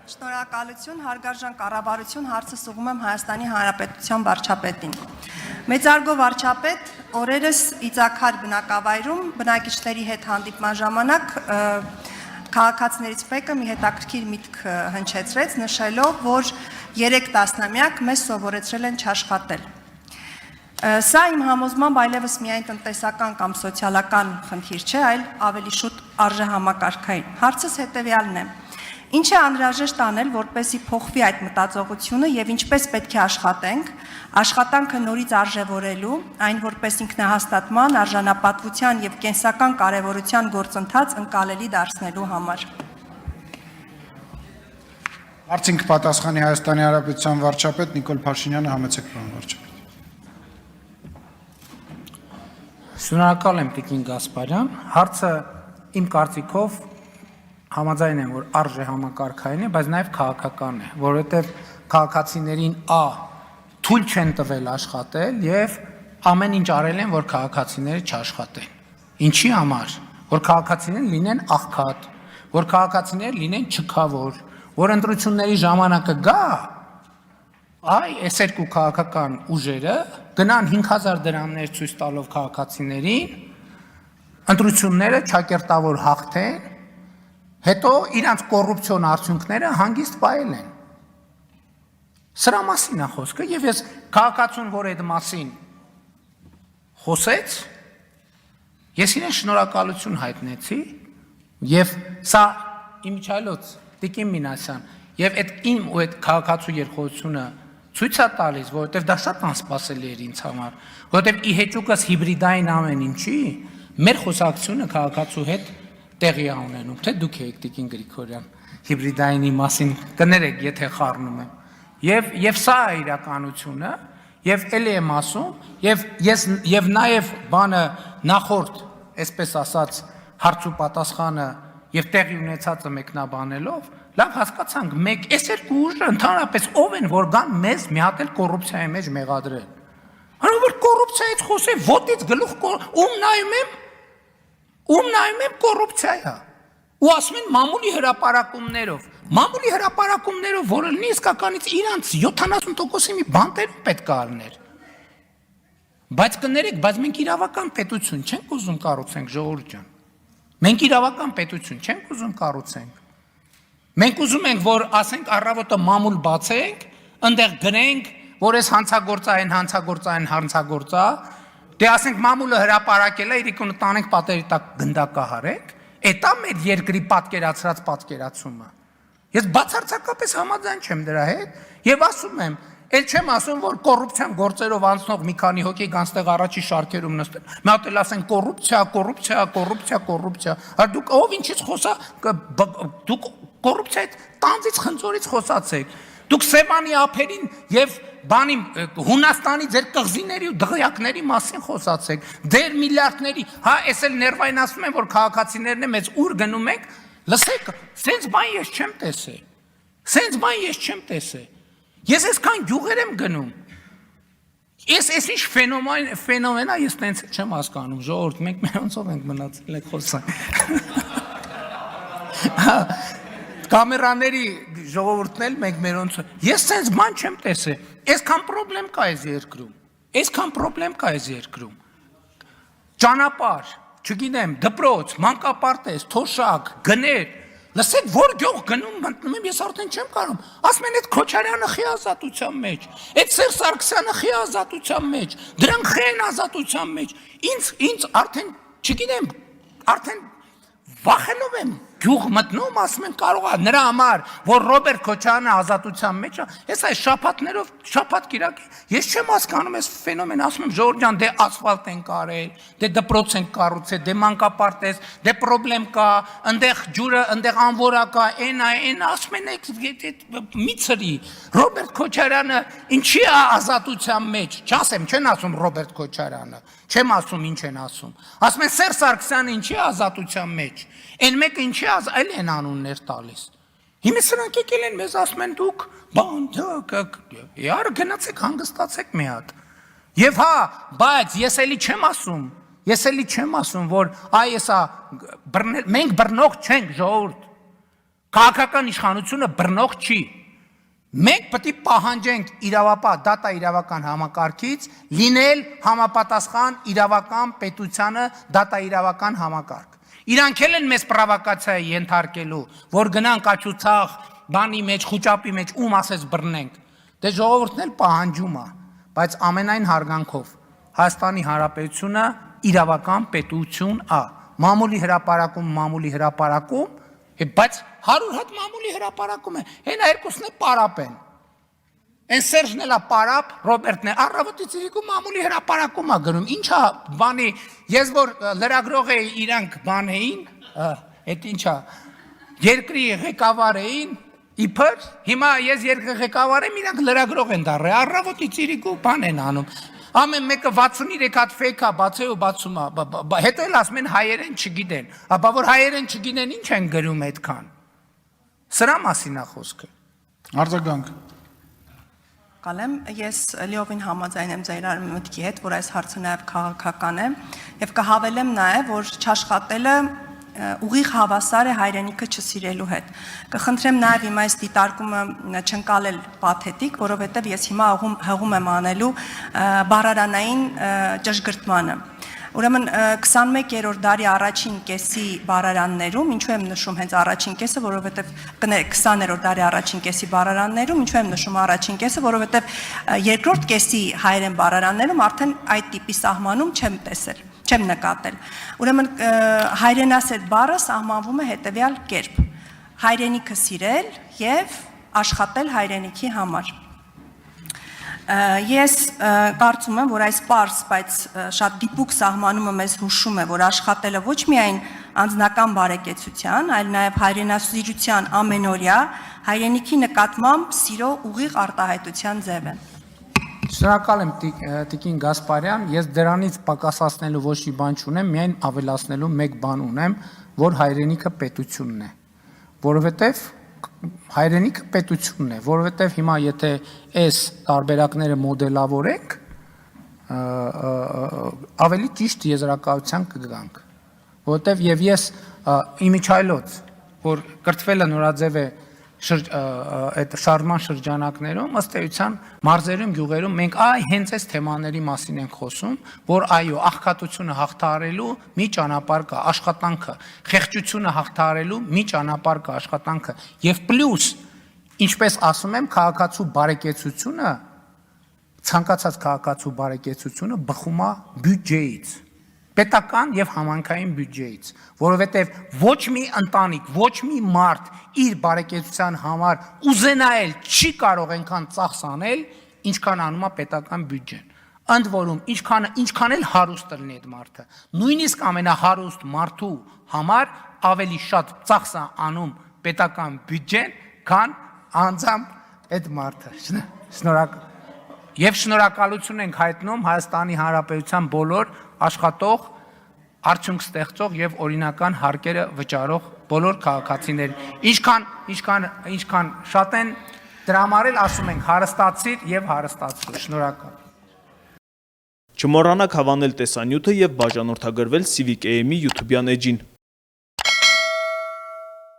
Շնորհակալություն, հարգարժան կառավարություն, հարցը ուղղում եմ Հայաստանի Հանրապետության վարչապետին։ Մեծարգո վարչապետ, օրերս Իծաքար բնակավայրում բնակիչների հետ հանդիպման ժամանակ քաղաքացիներից մեկը մի հետաքրքիր միտք հնչեցրեց, նշելով, որ 3 տասնամյակ մեզ սովորեցրել են չաշխատել։ Սա իմ համոզմամբ այլևս միայն տնտեսական կամ սոցիալական խնդիր չէ, այլ ավելի շուտ արժեհամակարգային։ Հարցս հետևյալն է. Ինչ է անհրաժեշտ անել, որպեսզի փոխվի այդ մտածողությունը եւ ինչպես պետք է աշխատենք, աշխատանքը նորից արժևորելու, այն որպես ինքնահաստատման, արժանապատվության եւ կենսական կարեւորության գործընթաց ընկալելի դարձնելու համար։ Հարցին կպատասխանի Հայաստանի Հանրապետության վարչապետ Նիկոլ Փաշինյանը, համեցեք պարոն վարչապետ։ Շնորհակալ եմ Տիկին Գասպարյան, հարցը իմ կարծիքով համաձայն եմ, որ արժեհամակարգային է, բայց նաև քաղաքական է, որովհետև քաղաքացիներին թույլ չեն տվել աշխատել եւ ամեն ինչ արել են, որ քաղաքացիները չաշխատեն։ Ինչի համար, որ քաղաքացիներն լինեն աղքատ, որ քաղաքացիները լինեն չքավոր, որ ընտրությունների ժամանակը գա, այս երկու քաղաքական ուժերը գնան 5000 դրամներ ցույց տալով քաղաքացիներին, ընտրությունները ճակերտավոր հաղթեն, հետո իրանց կոռուպցիոն արդյունքները հանգիստ պահել են։ Սրա մասին է խոսքը, եւ ես քաղաքացուն, որ այդ մասին խոսեց, ես իրեն շնորհակալություն հայտնեցի, եւ սա իմիջիայլոց Տիկին Մինասյան, եւ այդ իմ ու այդ քաղաքացու երկխոսությունը ցույց է տալիս, որովհետև դա շատ անսպասելի էր ինձ համար, որովհետև ի հեճուկս հիբրիդային ամեն ինչի, մեր խոսակցությունը քաղաքացու հետ տեղի է ունենում, թե դուք եք Տիկին Գրիգորյան, հիբրիդայինի մասին կներեք, եթե խառնում եմ, եւ սա է իրականությունը, եւ էլի եմ ասում, եւ նաեւ բանը նախորդ, այսպես ասած, հարց ու պատասխանը եւ տեղի ունեցածը մեկնաբանելով, լավ հասկացանք, այս երկու ուժը ընդհանրապես ով են, որ գան մեզ մի հատ էլ կոռուպցիայի մեջ մեղադրել։ Հանրը որ կոռուպցիայից խոսե, ոտից գլուխ ում նայում եմ կոռուպցիա։ Ու ասում են մամուլի հրապարակումներով, որը լինի իսկականից իրանց 70%-ի մի բանտերում պետք է առներ։ Բայց կներեք, բայց մենք իրավական պետություն չենք ուզում կառուցենք, ժողովուրդ ջան։ Մենք իրավական պետություն չենք ուզում կառուցենք։ Մենք ուզում ենք, որ ասենք առավոտը մամուլ բացենք, ընդեղ գրենք, որ այս հանցագործա, դե ասենք մամուլը հրապարակել է, իրիկունը տանենք պատերի տակ գնդակահարենք, էտա մեր երկրի պատկերացրած պատկերացումը։ Ես բացարձակապես համաձայն չեմ դրա հետ եւ ասում եմ, էլ չեմ ասում, որ կոռուպցիան գործերով անցնող մի քանի հոգի գանստեղ առաջի շարքերում նստեն։ Մի հատ էլ ասեն կոռուպցիա։ Դուք ով ինչից խոսա, դուք կոռուպցիայի տանձից խնձորից խոսացեք։ Դուք Սևանի ափերին եւ բանի Հունաստանի ձեր կղզիների ու դղյակների մասին խոսացեք, դեր միլիարդների, այս էլ ներվային ասում են, որ քաղաքացիներն է մեծ ուր գնում եք, լսեք, սենց բան ես չեմ տեսել։ Ես այսքան գյուղեր եմ գնում։ Ես ինչ ֆենոմեն է, ես տենց չեմ հասկանում, ժողովուրդ, մենք մերոնցով ենք մնացել եք խոսանք։ Կամերաների ժողովուրդն էլ մենք մերոնցով։ Ես սենց բան չեմ տեսել։ Այսքան պրոբլեմ կա այս երկրում։ Ճանապարհ, չգիտեմ, դպրոց, մանկապարտեզ, թոշակ, գներ, լսեք, որ գյուղ գնում, մտնում եմ, ես արդեն չեմ կարում, ասում են, այդ Քոչարյանը խի ազատության մեջ, այդ Սերժ Սարգսյանը խի ազատության մեջ, դրանք խի են ազատության մեջ, ինձ արդեն, չգիտեմ, արդեն վախենով եմ գյուղ մտնում, ասում են կարող է նրա համար, որ Ռոբերտ Քոչարյանը ազատության մեջ է, ես այս շաբաթներով, շաբաթ կիրակի, ես չեմ հասկանում այս ֆենոմեն, ասում եմ ժողովուրդ ջան, դե ասֆալտ են կարել, դե դպրոց են կառուցել, դե մանկապարտեզ, դե պրոբլեմ կա, ընդեղ ջուրը, ընդեղ անվորա կա, այն ասում են մի ծրի, Ռոբերտ Քոչարյանը ինչի է ազատության մեջ, չասեմ, չեն ասում Ռոբերտ Քոչարյանը, չեմ ասում ինչ են ասում, ասում են Սերժ Սարգսյանը ինչի է ազատության մեջ, այն մեկը ինչի այլ են անուններ տալիս։ Հիմա սրանք եկել են մեզ ասում են դուք բան գնացեք հանգստացեք մի հատ։ Եվ հա, բայց ես էլի չեմ ասում, որ այսա մենք բռնող չենք ժողովուրդ։ Քաղաքական իշխանությունը բռնող չի։ Մենք պետք է պահանջենք իրավապահ դատա իրավական համակարգից լինել համապատասխան իրավական պետությանը դատա իրավական համակարգ։ Իրանք էլ են մեզ պրովոկացիա ենթարկելու, որ գնանք աչուցաղ բանի մեջ, խուճապի մեջ ում ասես բռնենք։ Դե ժողովուրդն էլ պահանջում է, բայց ամենայն հարգանքով Հայաստանի Հանրապետությունը իրավական պետություն է։ Մամուլի հրապարակում, բայց 100 հատ մամուլի հրապարակում է, հենա երկուսն է պարապ են։ Են Սերժն էլա պարապ, Ռոբերտն է, առավոտի ծիրիկում մամուլի հրապարակում է գրում, ինչա բանի, ես որ լրագրող էի, իրանք բան էին, էդ ինչա, երկրի ղեկավար էին, իբր, հիմա ես երկրի ղեկավար եմ, իրանք լրագրող են դառել, առավոտի ծիրիկում բան են անում։ Ամեն մեկը 63 հատ ֆեյքա բացե ու բացում է, հետո էլ ասում են հայերեն չգիտեն, ապա որ հայերեն չգիտեն ինչ են գրում այդքան։ Սրա մասին է խոսքը։ Արձագանք։ Կալեմ, ես լիովին համաձայն եմ ձեր մտքի հետ, որ այս հարցը նաև քաղաքական է, եւ կհավելեմ նաև, որ չաշխատելը ուղիղ հավասար է հայրենիքը չսիրելու հետ։ Կխնդրեմ նաև իմ այս դիտարկումը չընկալել պաթետիկ, որովհետև ես հիմա հղում եմ անելու բառարանային ճշգրտմանը։ Ուրեմն 21-րդ դարի առաջին կեսի բառարաններում, ինչու եմ նշում հենց առաջին կեսը, որովհետև 20-րդ դարի առաջին կեսի բառարաններում, ինչու եմ նշում առաջին կեսը, որովհետև երկրորդ կեսի հայերեն բառարաններում արդեն այդ տիպի սահմանում չեմ նկատել։ Ուրեմն հայրենասեր բառը սահմանվում է հետևյալ կերպ. հայրենիքը սիրել եւ աշխատել հայրենիքի համար։ Ես կարծում եմ, որ այս պարզ, բայց շատ դիպուկ սահմանումը մեզ հուշում է, որ աշխատելը ոչ միայն անձնական բարեկեցության, այլ նաև հայրենասիրության ամենօրյա հայրենիքի նկատմամբ սիրո ուղիղ արտահայտության ձև է։ Շնորհակալ եմ Տիկին Գասպարյան, ես դրանից պակասացնելու ոչ մի բան չունեմ, միայն ավելացնելու մեկ բան ունեմ, որ հայրենիքը պետությունն է, որովհետև հայրենիքը պետությունն է, որովհետև հիմա եթե այս տարբերակները մոդելավորենք, ավելի ճիշտ եզրակացության կգանք, որովհետև եւ ես իմիջայլոց, որ կրթվելը նորաձև է այդ շարժման շրջանակներում ըստ էության մարզերում գյուղերում մենք հենց այս թեմաների մասին ենք խոսում, որ այո, աղքատությունը հաղթահարելու մի ճանապարհ կա, աշխատանքը, խեղճությունը հաղթահարելու մի ճանապարհ կա, աշխատանքը, եւ պլյուս, ինչպես ասում եմ, քաղաքացու բարեկեցությունը, ցանկացած քաղաքացու բարեկեցությունը բխում է բյուջեից, պետական եւ համանքային բյուջեից, որովհետեւ ոչ մի ընտանիք, ոչ մի մարդ իր բարեկեցության համար ուզենայել չի կարող այնքան ծախս անել, ինչքան անում է պետական բյուջեն։ Ընդ որում, ինչքան էլ հարուստ լինի այդ մարդը, նույնիսկ ամենահարուստ մարդու համար ավելի շատ ծախս է անում պետական բյուջեն, քան անձամբ այդ մարդը։ Շնորհակալ։ Եվ շնորհակալություն ենք հայտնում Հայաստանի Հանրապետության բոլոր աշխատող, արդյունք ստեղծող եւ օրինական հարկերը վճարող բոլոր քաղաքացիներին։ Ինչքան շատ են դրա համար էլ ասում ենք հարստացիր եւ հարստացրու։ Շնորհակալ։ Չմոռանաք հավանել տեսանյութը եւ բաժանորդագրվել Civic AM-ի YouTube-յան էջին։